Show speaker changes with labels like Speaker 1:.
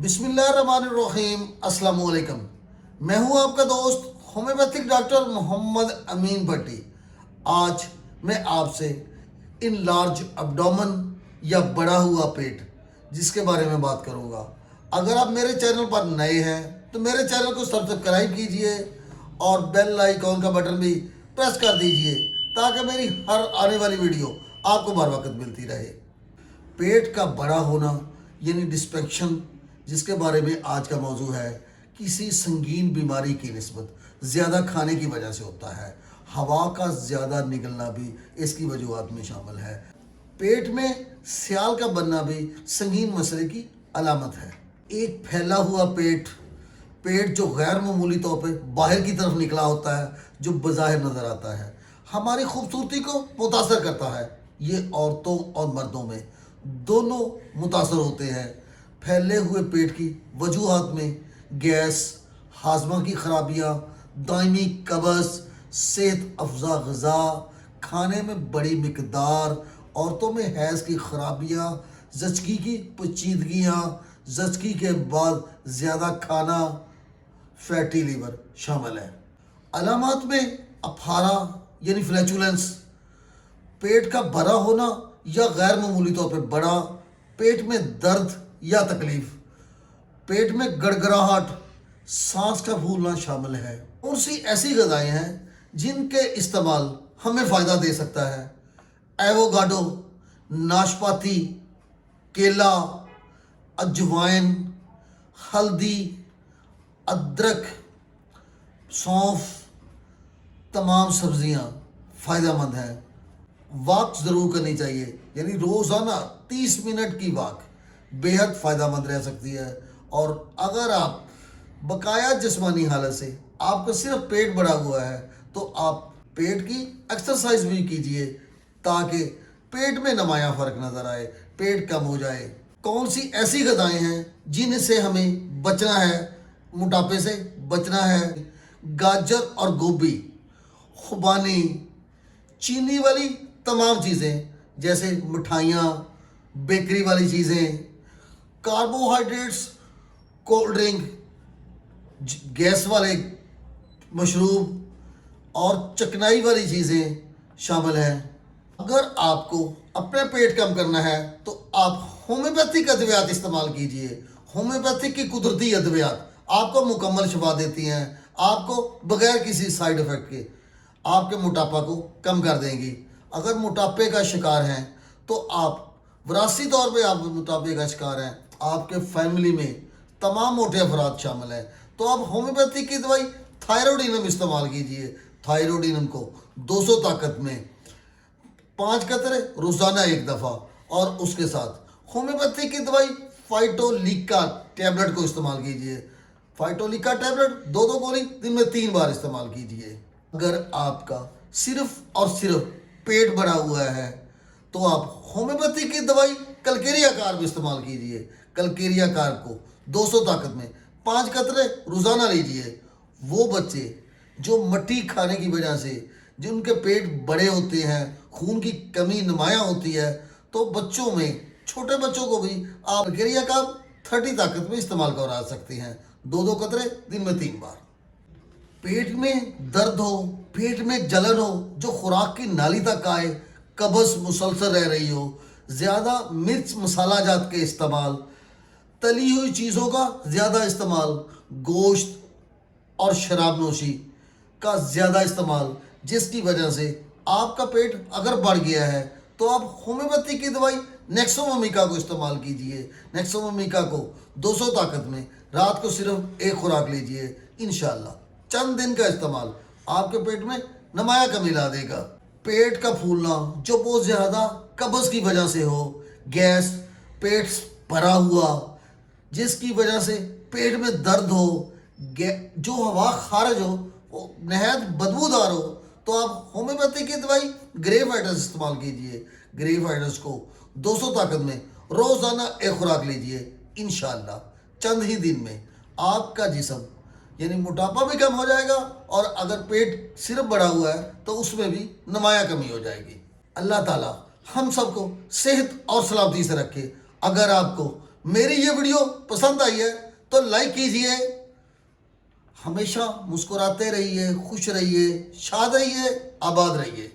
Speaker 1: بسم اللہ الرحمن الرحیم۔ السلام علیکم، میں ہوں آپ کا دوست ہومیوپیتھک ڈاکٹر محمد امین بھٹی۔ آج میں آپ سے ان لارج ابڈومن یا بڑا ہوا پیٹ جس کے بارے میں بات کروں گا۔ اگر آپ میرے چینل پر نئے ہیں تو میرے چینل کو سبسکرائب کیجئے اور بیل آئیکن کا بٹن بھی پریس کر دیجئے تاکہ میری ہر آنے والی ویڈیو آپ کو بر وقت ملتی رہے۔ پیٹ کا بڑا ہونا یعنی ڈسپیکشن، جس کے بارے میں آج کا موضوع ہے، کسی سنگین بیماری کی نسبت زیادہ کھانے کی وجہ سے ہوتا ہے۔ ہوا کا زیادہ نگلنا بھی اس کی وجوہات میں شامل ہے۔ پیٹ میں سیال کا بننا بھی سنگین مسئلے کی علامت ہے۔ ایک پھیلا ہوا پیٹ جو غیر معمولی طور پہ باہر کی طرف نکلا ہوتا ہے، جو بظاہر نظر آتا ہے، ہماری خوبصورتی کو متاثر کرتا ہے۔ یہ عورتوں اور مردوں میں دونوں متاثر ہوتے ہیں۔ پھیلے ہوئے پیٹ کی وجوہات میں گیس، ہاضمہ کی خرابیاں، دائمی قبض، صحت افزا غذا، کھانے میں بڑی مقدار، عورتوں میں حیض کی خرابیاں، زچگی کی پیچیدگیاں، زچگی کے بعد زیادہ کھانا، فیٹی لیور شامل ہے۔ علامات میں اپھارا یعنی فلیچولنس، پیٹ کا بھرا ہونا یا غیر معمولی طور پہ بڑا، پیٹ میں درد یا تکلیف، پیٹ میں گڑگڑاہٹ، سانس کا پھولنا شامل ہے۔ کون سی ایسی غذائیں ہیں جن کے استعمال ہمیں فائدہ دے سکتا ہے؟ ایووکاڈو، ناشپاتی، کیلا، اجوائن، ہلدی، ادرک، سونف، تمام سبزیاں فائدہ مند ہیں۔ واک ضرور کرنی چاہیے، یعنی روزانہ 30 منٹ کی واک بے حد فائدہ مند رہ سکتی ہے۔ اور اگر آپ بقایا جسمانی حالت سے آپ کا صرف پیٹ بڑا ہوا ہے تو آپ پیٹ کی ایکسرسائز بھی کیجئے تاکہ پیٹ میں نمایاں فرق نظر آئے، پیٹ کم ہو جائے۔ کون سی ایسی غذائیں ہیں جن سے ہمیں بچنا ہے؟ موٹاپے سے بچنا ہے۔ گاجر اور گوبھی، خوبانی، چینی والی تمام چیزیں جیسے مٹھائیاں، بیکری والی چیزیں، کاربوہائیڈریٹس، کولڈ ڈرنک، گیس والے مشروب اور چکنائی والی چیزیں شامل ہیں۔ اگر آپ کو اپنا پیٹ کم کرنا ہے تو آپ ہومیوپیتھک ادویات استعمال کیجئے۔ ہومیوپیتھک کی قدرتی ادویات آپ کو مکمل شفا دیتی ہیں، آپ کو بغیر کسی سائیڈ افیکٹ کے آپ کے موٹاپا کو کم کر دیں گی۔ اگر موٹاپے کا شکار ہیں تو آپ وراثتی طور پہ آپ موٹاپے کا شکار ہیں، آپ کے فیملی میں تمام موٹے افراد شامل ہیں، تو آپ ہومیوپیتھی کی دوائی تھائروڈینم استعمال کیجئے۔ تھائروڈینم کو 200 طاقت میں 5 قطرے روزانہ 1 دفعہ، اور اس کے ساتھ ہومیوپیتھی کی دوائی فائٹولیکا ٹیبلٹ کو استعمال کیجئے۔ فائٹولیکا ٹیبلٹ 2 گولی دن میں 3 بار استعمال کیجئے۔ اگر آپ کا صرف اور صرف پیٹ بڑا ہوا ہے تو آپ ہومیوپیتھی کی دوائی کلکیریا کار بھی استعمال کیجئے۔ کلکیریا کار کو 200 طاقت میں 5 قطرے روزانہ لیجئے۔ وہ بچے جو مٹی کھانے کی وجہ سے جن کے پیٹ بڑے ہوتے ہیں، خون کی کمی نمایاں ہوتی ہے، تو بچوں میں، چھوٹے بچوں کو بھی آپ کلکیریا کار 30 طاقت میں استعمال کرا سکتے ہیں، 2 قطرے دن میں 3 بار۔ پیٹ میں درد ہو، پیٹ میں جلن ہو جو خوراک کی نالی تک آئے، قبض مسلسل رہ رہی ہو، زیادہ مرچ مسالہ جات کے استعمال، تلی ہوئی چیزوں کا زیادہ استعمال، گوشت اور شراب نوشی کا زیادہ استعمال، جس کی وجہ سے آپ کا پیٹ اگر بڑھ گیا ہے تو آپ ہومیوپیتھی کی دوائی نیکسومیکا کو استعمال کیجئے۔ نیکسومیکا کو 200 طاقت میں رات کو صرف 1 خوراک لیجئے۔ انشاءاللہ چند دن کا استعمال آپ کے پیٹ میں نمایاں کمی لا دے گا۔ پیٹ کا پھولنا جو بہت زیادہ قبض کی وجہ سے ہو، گیس، پیٹ بھرا ہوا جس کی وجہ سے پیٹ میں درد ہو، جو ہوا خارج ہو وہ نہایت بدبودار ہو، تو آپ ہومیوپیتھی کی دوائی گریپ وائٹس استعمال کیجئے۔ گریپ وائٹس کو 200 طاقت میں روزانہ 1 خوراک لیجئے۔ انشاءاللہ چند ہی دن میں آپ کا جسم یعنی موٹاپا بھی کم ہو جائے گا، اور اگر پیٹ صرف بڑا ہوا ہے تو اس میں بھی نمایاں کمی ہو جائے گی۔ اللہ تعالیٰ ہم سب کو صحت اور سلامتی سے رکھے۔ اگر آپ کو میری یہ ویڈیو پسند آئی ہے تو لائک کیجئے. ہمیشہ مسکراتے رہیے, خوش رہیے, شاد رہیے, آباد رہیے.